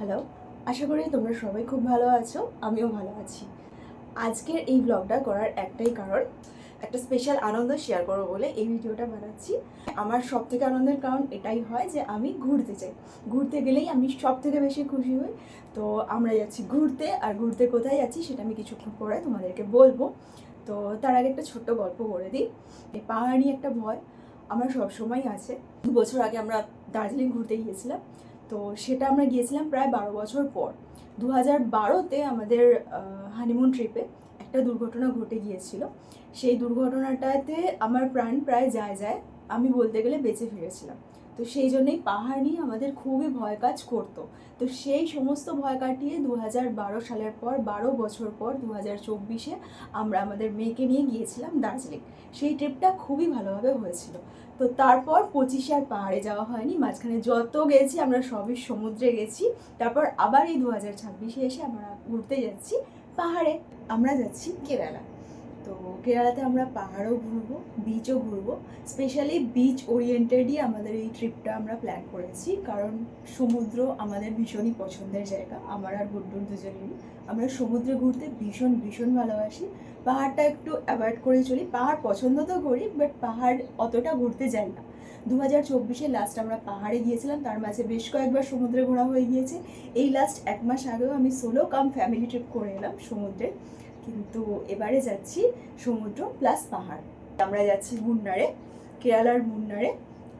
Hello, আশা করি তোমরা সবাই খুব ভালো আছো, আমিও ভালো আছি। আজকের এই ব্লগটা করার একটাই কারণ, একটা স্পেশাল আনন্দ শেয়ার করবো বলে এই ভিডিওটা বানাচ্ছি। আমার সব থেকে আনন্দের কারণ এটাই হয় যে আমি ঘুরতে চাই। ঘুরতে গেলেই আমি সব থেকে বেশি খুশি হই। তো আমরা যাচ্ছি ঘুরতে, আর ঘুরতে কোথায় যাচ্ছি সেটা আমি কিছুক্ষণ পরে তোমাদেরকে বলবো। তো তার আগে একটা ছোট্ট গল্প করে দিই। এই পাহাড় নিয়ে একটা ভয় আমার সবসময় আছে। 2 বছর আগে আমরা দার্জিলিং ঘুরতে গিয়েছিলাম। তো সেটা আমরা গিয়েছিলাম প্রায় 12 বছর পর। 2012-তে আমাদের হানিমুন ট্রিপে একটা দুর্ঘটনা ঘটে গিয়েছিল। সেই দুর্ঘটনাটাতে আমার প্রাণ প্রায় যায়, আমি বলতে গেলে বেঁচে ফিরেছিলাম। তো সেই জন্যই পাহাড় নিয়ে আমাদের খুবই ভয় কাজ করতো। তো সেই সমস্ত ভয় কাটিয়ে 2012 সালের পর 12 বছর পর 2024-এ আমরা আমাদের মেয়েকে নিয়ে গিয়েছিলাম দার্জিলিং। সেই ট্রিপটা খুবই ভালোভাবে হয়েছিল। তো তারপর 25-এ আর পাহাড়ে যাওয়া হয়নি। মাঝখানে যত গেছি আমরা সবই সমুদ্রে গেছি। তারপর আবার এই 2026-এ এসে আমরা ঘুরতে যাচ্ছি পাহাড়ে। আমরা যাচ্ছি কেরালা। তো কেরালাতে আমরা পাহাড়ও ঘুরবো, বিচও ঘুরবো। স্পেশালি বিচ ওরিয়েন্টেডই আমাদের এই ট্রিপটা আমরা প্ল্যান করেছি, কারণ সমুদ্র আমাদের ভীষণই পছন্দের জায়গা, আমার আর গুড্ডুর দুজনেরই। আমরা সমুদ্রে ঘুরতে ভীষণ ভীষণ ভালোবাসি। পাহাড়টা একটু অ্যাভয়েড করেই চলি। পাহাড় পছন্দ তো করি, বাট পাহাড় অতটা ঘুরতে যাই না। 2024-এ লাস্ট আমরা পাহাড়ে গিয়েছিলাম, তার মাঝে বেশ কয়েকবার সমুদ্রে ঘোরা হয়ে গিয়েছে। এই লাস্ট 1 মাস আগেও আমি সোলো কাম ফ্যামিলি ট্রিপ করে এলাম সমুদ্রে। কিন্তু এবারে যাচ্ছি সমুদ্র প্লাস পাহাড়। আমরা যাচ্ছি মুন্নারে, কেরালার মুন্নারে।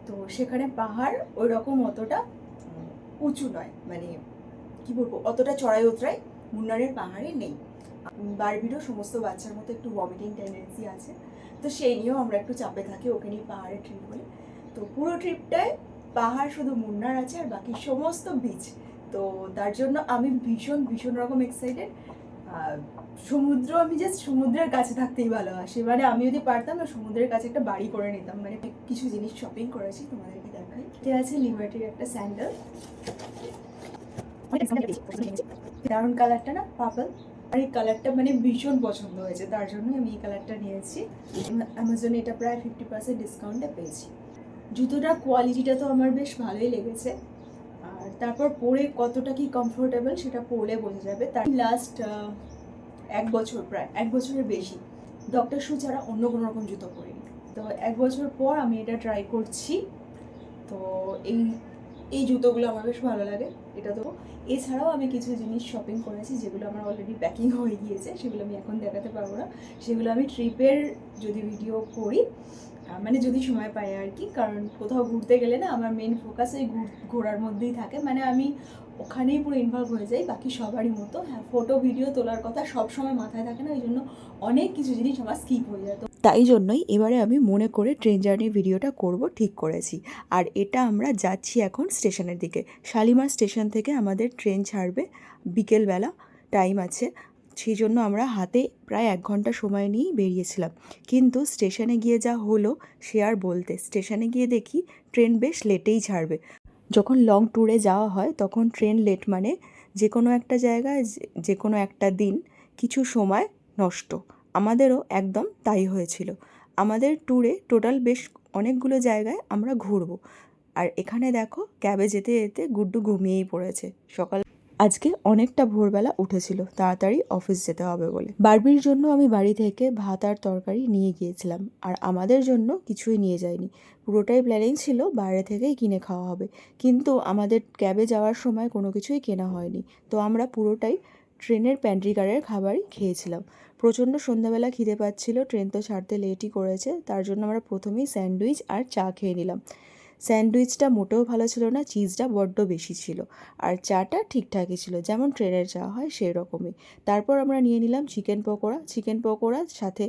তো সেখানে পাহাড় ওই রকম অতটা উঁচু নয়, মানে কি বলবো, অতটা চড়াই উতরাই মুন্নারের পাহাড়ে নেই। বারবিরও সমস্ত বাচ্চার মতো একটু ভমিটিং টেন্ডেন্সি আছে। তো সেই নিয়েও আমরা একটু চাপে থাকি, ওকে নিয়ে পাহাড়ে ট্রিপ বলে। তো পুরো ট্রিপটায় পাহাড় শুধু মুন্নার আছে, আর বাকি সমস্ত বিচ। তো তার জন্য আমি ভীষণ ভীষণ রকম এক্সাইটেড। সমুদ্র, আমি জাস্ট সমুদ্রের কাছে থাকতেই ভালোবাসি। মানে আমি যদি পারতাম না, সমুদ্রের কাছে একটা বাড়ি করে নিতাম। মানে কিছু জিনিস শপিং করেছি, তোমাদেরকে দেখাই। এটা আছে লিবার্টির একটা স্যান্ডেল, দারুণ কালারটা না, পার্পল। আর এই কালারটা মানে ভীষণ পছন্দ হয়েছে, তার জন্যই আমি এই কালারটা নিয়েছি। অ্যামাজনে এটা প্রায় 50% ডিসকাউন্টে পেয়েছি। জুতোটার কোয়ালিটিটা তো আমার বেশ ভালোই লেগেছে। আর তারপর পরে কতটা কি কমফোর্টেবল সেটা পরলে বোঝা যাবে। তার লাস্ট 1 বছর, প্রায় 1 বছরের বেশি, ডক্টর শু ছাড়া অন্য কোনো রকম জুতো পরিনি। তো 1 বছর পর আমি এটা ট্রাই করছি। তো এই এই জুতোগুলো আমার বেশ ভালো লাগে। এটা তো এছাড়াও আমি কিছু জিনিস শপিং করেছি যেগুলো আমার অলরেডি প্যাকিং হয়ে গিয়েছে, সেগুলো আমি এখন দেখাতে পারবো না। সেগুলো আমি ট্রিপের যদি ভিডিও করি, মানে যদি সময় পাই আর কি। কারণ কোথাও ঘুরতে গেলে না আমার মেন ফোকাস এই ঘোরার মধ্যেই থাকে, মানে আমি ওখানেই পুরো ইনভলভ হয়ে যাই। বাকি সবারই মতো, হ্যাঁ, ফটো ভিডিও তোলার কথা সব সময় মাথায় থাকে না, ওই জন্য অনেক কিছু জিনিস আমার স্কিপ হয়ে যায়। তাই জন্যই এবারে আমি মনে করে ট্রেন জার্নির ভিডিওটা করব ঠিক করেছি। আর এটা আমরা যাচ্ছি এখন স্টেশনের দিকে। শালিমার স্টেশন থেকে আমাদের ট্রেন ছাড়বে বিকেলবেলা, টাইম আছে। সেই জন্য আমরা হাতে প্রায় 1 ঘন্টা সময় নিয়েই বেরিয়েছিলাম। কিন্তু স্টেশনে গিয়ে যা হলো সে আর বলতে। স্টেশনে গিয়ে দেখি ট্রেন বেশ লেটেই ছাড়বে। যখন লং ট্যুরে যাওয়া হয় তখন ট্রেন লেট মানে যে কোনো একটা জায়গায় যে কোনো একটা দিন কিছু সময় নষ্ট। আমাদেরও একদম তাই হয়েছিল। আমাদের ট্যুরে টোটাল বেশ অনেকগুলো জায়গায় আমরা ঘুরবো। আর এখানে দেখো ক্যাবে যেতে যেতে গুড্ডু ঘুমিয়েই পড়েছে। আজকে অনেকটা ভোরবেলা উঠেছিল তাড়াতাড়ি অফিস যেতে হবে বলে। বারবির জন্য আমি বাড়ি থেকে ভাত আর তরকারি নিয়ে গিয়েছিলাম, আর আমাদের জন্য কিছুই নিয়ে যাইনি। পুরোটাই প্ল্যানিং ছিল বাইরে থেকেই কিনে খাওয়া হবে, কিন্তু আমাদের ক্যাবে যাওয়ার সময় কোনো কিছুই কেনা হয়নি। তো আমরা পুরোটাই ট্রেনের প্যান্ট্রি কারের খাবারই খেয়েছিলাম। প্রচণ্ড সন্ধ্যাবেলা খিদে পাচ্ছিল, ট্রেন তো ছাড়তে লেটই করেছে, তার জন্য আমরা প্রথমেই স্যান্ডউইচ আর চা খেয়ে নিলাম। স্যান্ডউইচটা মোটেও ভালো ছিল না, চিজটা বড্ড বেশি ছিল। আর চাটা ঠিকঠাকই ছিল, যেমন ট্রেনের চা হয় সেই রকমই। তারপর আমরা নিয়ে নিলাম চিকেন পকোড়া। চিকেন পকোড়ার সাথে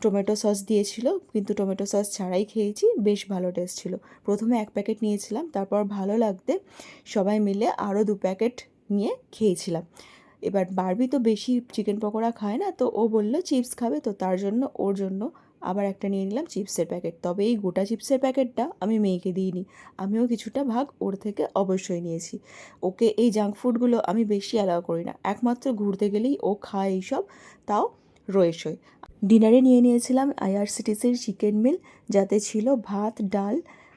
টমেটো সস দিয়েছিল, কিন্তু টমেটো সস ছাড়াই খেয়েছি, বেশ ভালো টেস্ট ছিল। প্রথমে 1 প্যাকেট নিয়েছিলাম, তারপর ভালো লাগতে সবাই মিলে আরও 2 প্যাকেট নিয়ে খেয়েছিলাম। এবার বারবি তো বেশি চিকেন পকোড়া খায় না, তো ও বলল চিপস খাবে, তো তার জন্য ওর জন্য আবার একটা নিয়ে নিলাম চিপসের প্যাকেট। তবে এই গোটা চিপসের প্যাকেটটা আমি মেয়েকে দিইনি, আমিও কিছুটা ভাগ ওর থেকে অবশ্যই নিয়েছি। ওকে এই জাঙ্ক ফুডগুলো আমি বেশি অ্যালাউ করি না, একমাত্র ঘুরতে গেলেই ও খায় এইসব, তাও রয়েসই। ডিনারে নিয়ে নিয়েছিলাম আইআরসিটিসির চিকেন মিল, যাতে ছিল ভাত, ডাল,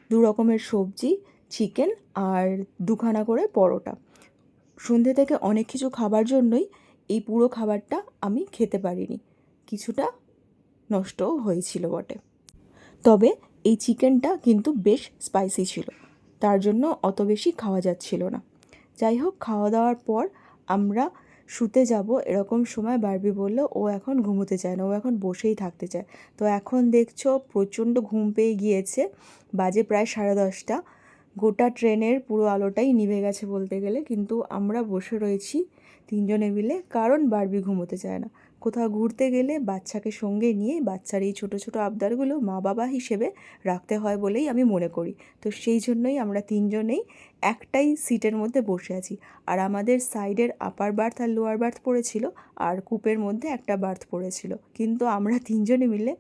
2 রকমের সবজি, চিকেন আর 2খানা করে পরোটা। সন্ধ্যে থেকে অনেক কিছু খাবার জন্যই এই পুরো খাবারটা আমি খেতে পারিনি, কিছুটা নষ্টও হয়েছিল বটে। তবে এই চিকেনটা কিন্তু বেশ স্পাইসি ছিল, তার জন্য অত বেশি খাওয়া যাচ্ছিল না। যাই হোক, খাওয়া দাওয়ার পর আমরা শুতে যাব এরকম সময় বারবি বলল ও এখন ঘুমোতে চায় না, ও এখন বসেই থাকতে চায়। তো এখন দেখছো প্রচণ্ড ঘুম পেয়ে গিয়েছে, বাজে প্রায় 10:30। গোটা ট্রেনের পুরো আলোটাই নিভে গেছে বলতে গেলে, কিন্তু আমরা বসে রয়েছি তিনজনে মিলে, কারণ বারবি ঘুমোতে চায় না। কোথাও ঘুরতে গেলে বাচ্চাকে সঙ্গে নিয়ে বাচ্চার এই ছোটো ছোটো আবদারগুলো মা বাবা হিসেবে রাখতে হয় বলেই আমি মনে করি। তো সেই জন্যই আমরা তিনজনেই একটাই সিটের মধ্যে বসে আছি। আর আমাদের সাইডের আপার বার্থ আর লোয়ার বার্থ পড়েছিল, আর কূপের মধ্যে একটা বার্থ পড়েছিল, কিন্তু আমরা তিনজনে মিলে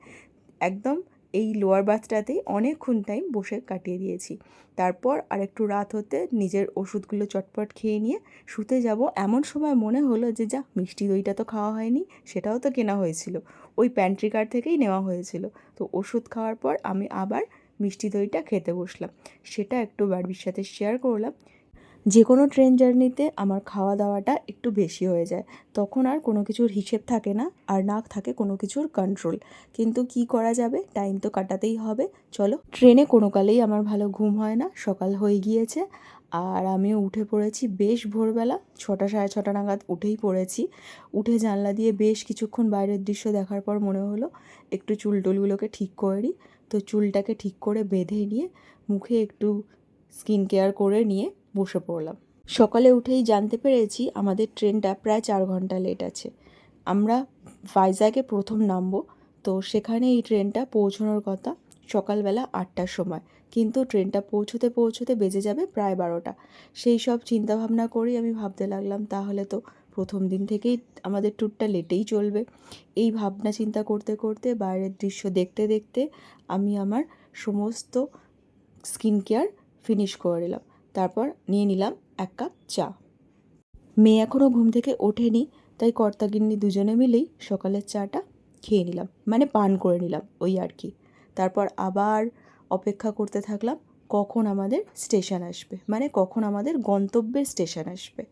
একদম এই লোয়ার বার্থটাতেই অনেকক্ষণ টাইম বসে কাটিয়ে দিয়েছি। তারপর আর একটু রাত হতে নিজের ওষুধগুলো চটপট খেয়ে নিয়ে শুতে যাব, এমন সময় মনে হলো যে যা, মিষ্টি দইটা তো খাওয়া হয়নি, সেটাও তো কেনা হয়েছিল, ওই প্যান্ট্রি কার্ড থেকেই নেওয়া হয়েছিল। তো ওষুধ খাওয়ার পর আমি আবার মিষ্টি দইটা খেতে বসলাম, সেটা একটু বারবির সাথে শেয়ার করলাম। যে কোনো ট্রেন জার্নিতে আমার খাওয়া দাওয়াটা একটু বেশি হয়ে যায়, তখন আর কোনো কিছুর হিসেব থাকে না, আর না থাকে কোনো কিছুর কন্ট্রোল। কিন্তু কি করা যাবে, টাইম তো কাটাতেই হবে। চলো, ট্রেনে কোনো কালেই আমার ভালো ঘুম হয় না, সকাল হয়ে গিয়েছে আর আমিও উঠে পড়েছি বেশ ভোরবেলা, 6টা 6:30 নাগাদ উঠেই পড়েছি। উঠে জানলা দিয়ে বেশ কিছুক্ষণ বাইরের দৃশ্য দেখার পর মনে হলো একটু চুল টুলগুলোকে ঠিক করে নিই। তো চুলটাকে ঠিক করে বেঁধে নিয়ে মুখে একটু স্কিন কেয়ার করে নিয়ে বসে পড়লাম। সকালে উঠেই জানতে পেরেছি আমাদের ট্রেনটা প্রায় 4 ঘন্টা লেট আছে। আমরা ভাইজ্যাগে প্রথম নামবো, তো সেখানে এই ট্রেনটা পৌঁছানোর কথা সকালবেলা 8টার সময়, কিন্তু ট্রেনটা পৌঁছতে পৌঁছতে বেজে যাবে প্রায় 12টা। সেই সব চিন্তাভাবনা করেই আমি ভাবতে লাগলাম, তাহলে তো প্রথম দিন থেকেই আমাদের ট্যুরটা লেটেই চলবে। এই ভাবনা চিন্তা করতে করতে বাইরের দৃশ্য দেখতে দেখতে আমি আমার সমস্ত স্কিন কেয়ার ফিনিশ করে নিলাম। তারপর নিয়ে নিলাম 1 কাপ চা। মেয়ে এখনও ঘুম থেকে ওঠেনি, তাই কর্তাগিন্নি দুজনে মিলেই সকালের চাটা খেয়ে নিলাম, মানে পান করে নিলাম ওই আর কি। তারপর আবার অপেক্ষা করতে থাকলাম কখন আমাদের স্টেশন আসবে, মানে কখন আমাদের গন্তব্যের স্টেশন আসবে।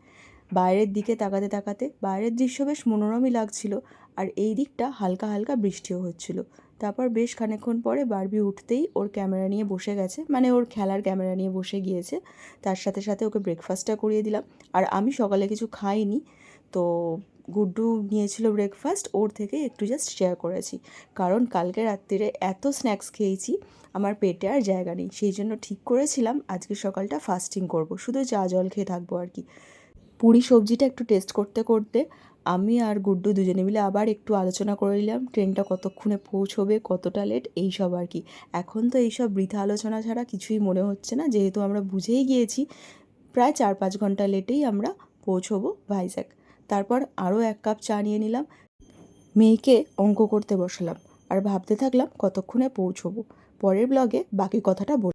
বাইরের দিকে তাকাতে তাকাতে বাইরের দৃশ্য বেশ মনোরমই লাগছিল, আর এই দিকটা হালকা হালকা বৃষ্টিও হচ্ছিল। তারপর বেশ খানিকক্ষণ পরে বারবি উঠতেই ওর ক্যামেরা নিয়ে বসে গেছে, মানে ওর খেলার ক্যামেরা নিয়ে বসে গিয়েছে। তার সাথে সাথে ওকে ব্রেকফাস্টটা করিয়ে দিলাম। আর আমি সকালে কিছু খাইনি, তো গুড্ডু নিয়েছিল ব্রেকফাস্ট, ওর থেকে একটু জাস্ট শেয়ার করেছি, কারণ কালকে রাত্রিরে এত স্ন্যাক্স খেয়েছি আমার পেটে আর জায়গা নেই। সেই জন্য ঠিক করেছিলাম আজকে সকালটা ফাস্টিং করব, শুধু চা জল খেয়ে থাকবো আর কি। পুরি সবজিটা একটু টেস্ট করতে করতে আমি আর গুড্ডু দুজনে মিলে আবার একটু আলোচনা করে নিলাম ট্রেনটা কতক্ষণে পৌঁছবে, কতটা লেট, এইসব আর কি। এখন তো এইসব বৃথা আলোচনা ছাড়া কিছুই মনে হচ্ছে না, যেহেতু আমরা বুঝেই গিয়েছি প্রায় 4-5 ঘন্টা লেটেই আমরা পৌঁছবো ভাইজ্যাগ। তারপর আরও 1 কাপ চা নিয়ে নিলাম, মেয়েকে অঙ্ক করতে বসালাম আর ভাবতে থাকলাম কতক্ষণে পৌঁছবো। পরের ব্লগে বাকি কথাটা বলব।